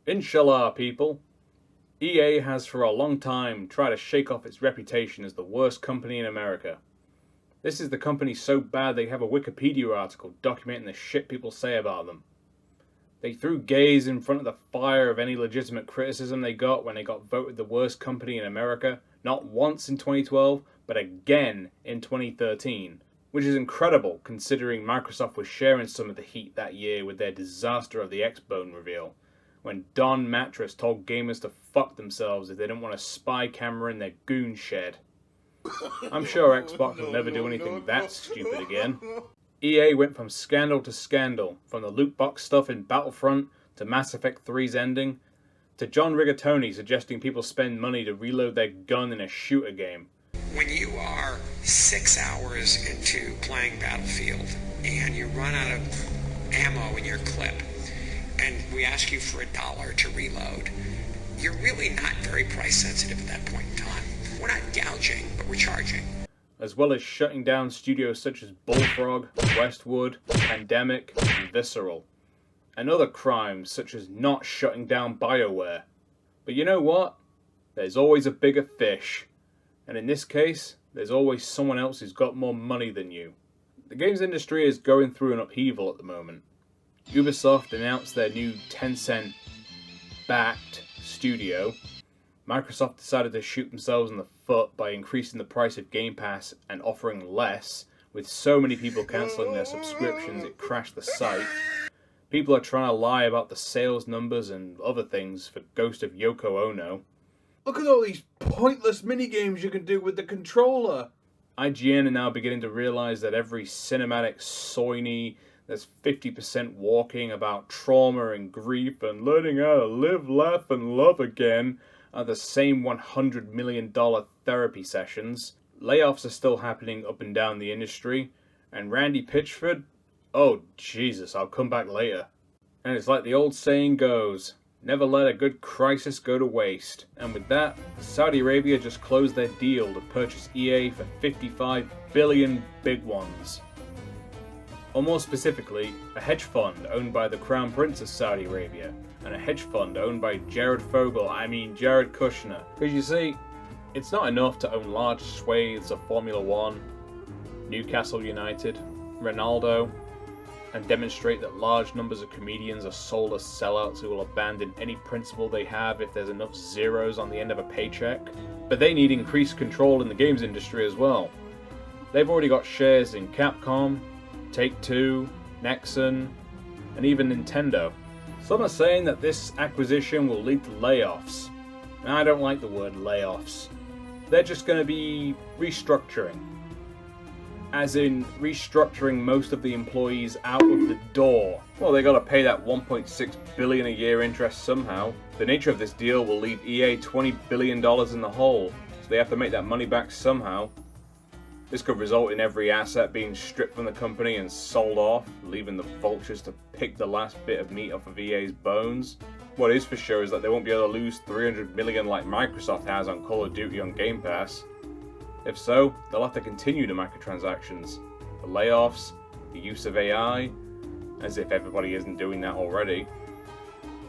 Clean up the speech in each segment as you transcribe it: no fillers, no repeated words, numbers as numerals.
Inshallah, people. EA has for a long time tried to shake off its reputation as the worst company in America. This is the company so bad they have a Wikipedia article documenting the shit people say about them. They threw gays in front of the fire of any legitimate criticism they got when they got voted the worst company in America, not once in 2012, but again in 2013. Which is incredible considering Microsoft was sharing some of the heat that year with their disaster of the X-Bone reveal, when Don Mattress told gamers to fuck themselves if they didn't want a spy camera in their goon shed. I'm sure Xbox will never do anything that stupid again. EA went from scandal to scandal, from the loot box stuff in Battlefront to Mass Effect 3's ending, to John Rigatoni suggesting people spend money to reload their gun in a shooter game. When you are 6 hours into playing Battlefield and you run out of ammo in your clip and we ask you for $1 to reload, you're really not very price sensitive at that point in time. We're not gouging, but we're charging. As well as shutting down studios such as Bullfrog, Westwood, Pandemic, and Visceral. And other crimes such as not shutting down Bioware. But you know what? There's always a bigger fish. And in this case, there's always someone else who's got more money than you. The games industry is going through an upheaval at the moment. Ubisoft announced their new Tencent-backed studio. Microsoft decided to shoot themselves in the foot by increasing the price of Game Pass and offering less, with so many people cancelling their subscriptions it crashed the site. People are trying to lie about the sales numbers and other things for Ghost of Yoko Ono. Look at all these pointless minigames you can do with the controller. IGN are now beginning to realize that every cinematic soiny that's 50% walking about trauma and grief and learning how to live, laugh, and love again are the same $100 million therapy sessions. Layoffs are still happening up and down the industry, and Randy Pitchford, oh Jesus, I'll come back later. And it's like the old saying goes, never let a good crisis go to waste. And with that, Saudi Arabia just closed their deal to purchase EA for 55 billion big ones. Or more specifically, a hedge fund owned by the Crown Prince of Saudi Arabia, and a hedge fund owned by Jared Kushner. Because you see, it's not enough to own large swathes of Formula One, Newcastle United, Ronaldo, and demonstrate that large numbers of comedians are soulless sellouts who will abandon any principle they have if there's enough zeros on the end of a paycheck. But they need increased control in the games industry as well. They've already got shares in Capcom, Take-Two, Nexon, and even Nintendo. Some are saying that this acquisition will lead to layoffs. I don't like the word layoffs. They're just going to be restructuring. As in, restructuring most of the employees out of the door. Well, they gotta pay that $1.6 billion a year interest somehow. The nature of this deal will leave EA $20 billion in the hole, so they have to make that money back somehow. This could result in every asset being stripped from the company and sold off, leaving the vultures to pick the last bit of meat off of EA's bones. What is for sure is that they won't be able to lose $300 million like Microsoft has on Call of Duty on Game Pass. If so, they'll have to continue the microtransactions, the layoffs, the use of AI, as if everybody isn't doing that already,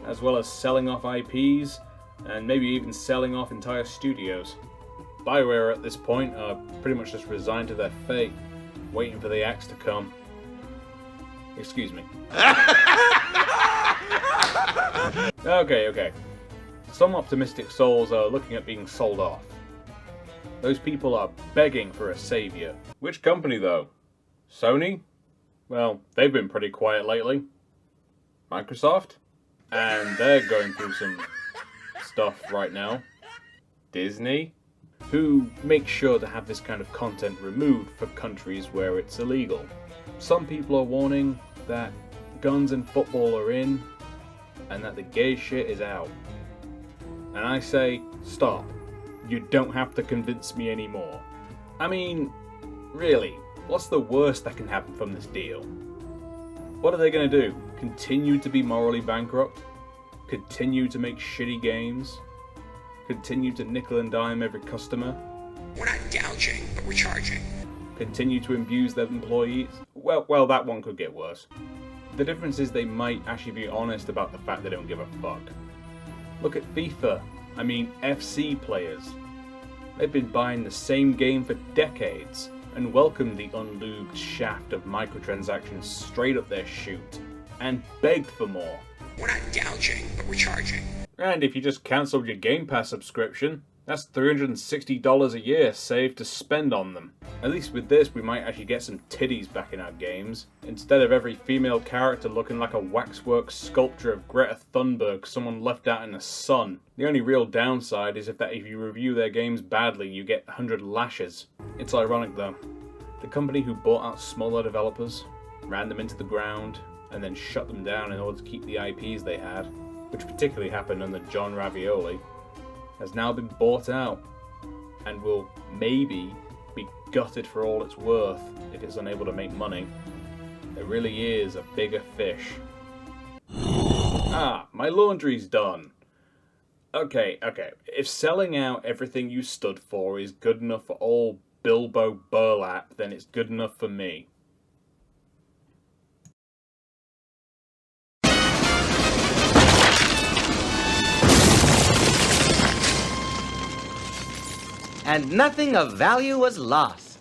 as well as selling off IPs, and maybe even selling off entire studios. Bioware at this point are pretty much just resigned to their fate, waiting for the axe to come. Excuse me. Okay. Some optimistic souls are looking at being sold off. Those people are begging for a savior. Which company though? Sony? Well, they've been pretty quiet lately. Microsoft? And they're going through some stuff right now. Disney? Who make sure to have this kind of content removed for countries where it's illegal. Some people are warning that guns and football are in, and that the gay shit is out. And I say, stop. You don't have to convince me anymore. I mean, really, what's the worst that can happen from this deal? What are they going to do? Continue to be morally bankrupt? Continue to make shitty games? Continue to nickel and dime every customer? We're not gouging, but we're charging. Continue to abuse their employees? Well, that one could get worse. The difference is they might actually be honest about the fact they don't give a fuck. Look at FIFA, FC players. They've been buying the same game for decades and welcome the unlubed shaft of microtransactions straight up their chute and begged for more. We're not gouging, but we're charging. And if you just cancelled your Game Pass subscription, that's $360 a year saved to spend on them. At least with this, we might actually get some titties back in our games, instead of every female character looking like a waxwork sculpture of Greta Thunberg, someone left out in the sun. The only real downside is if you review their games badly, you get 100 lashes. It's ironic though. The company who bought out smaller developers, ran them into the ground, and then shut them down in order to keep the IPs they had, which particularly happened under John Ravioli, has now been bought out and will maybe be gutted for all it's worth if it's unable to make money. There really is a bigger fish. My laundry's done. Okay. If selling out everything you stood for is good enough for all Bilbo Burlap, then it's good enough for me. And nothing of value was lost.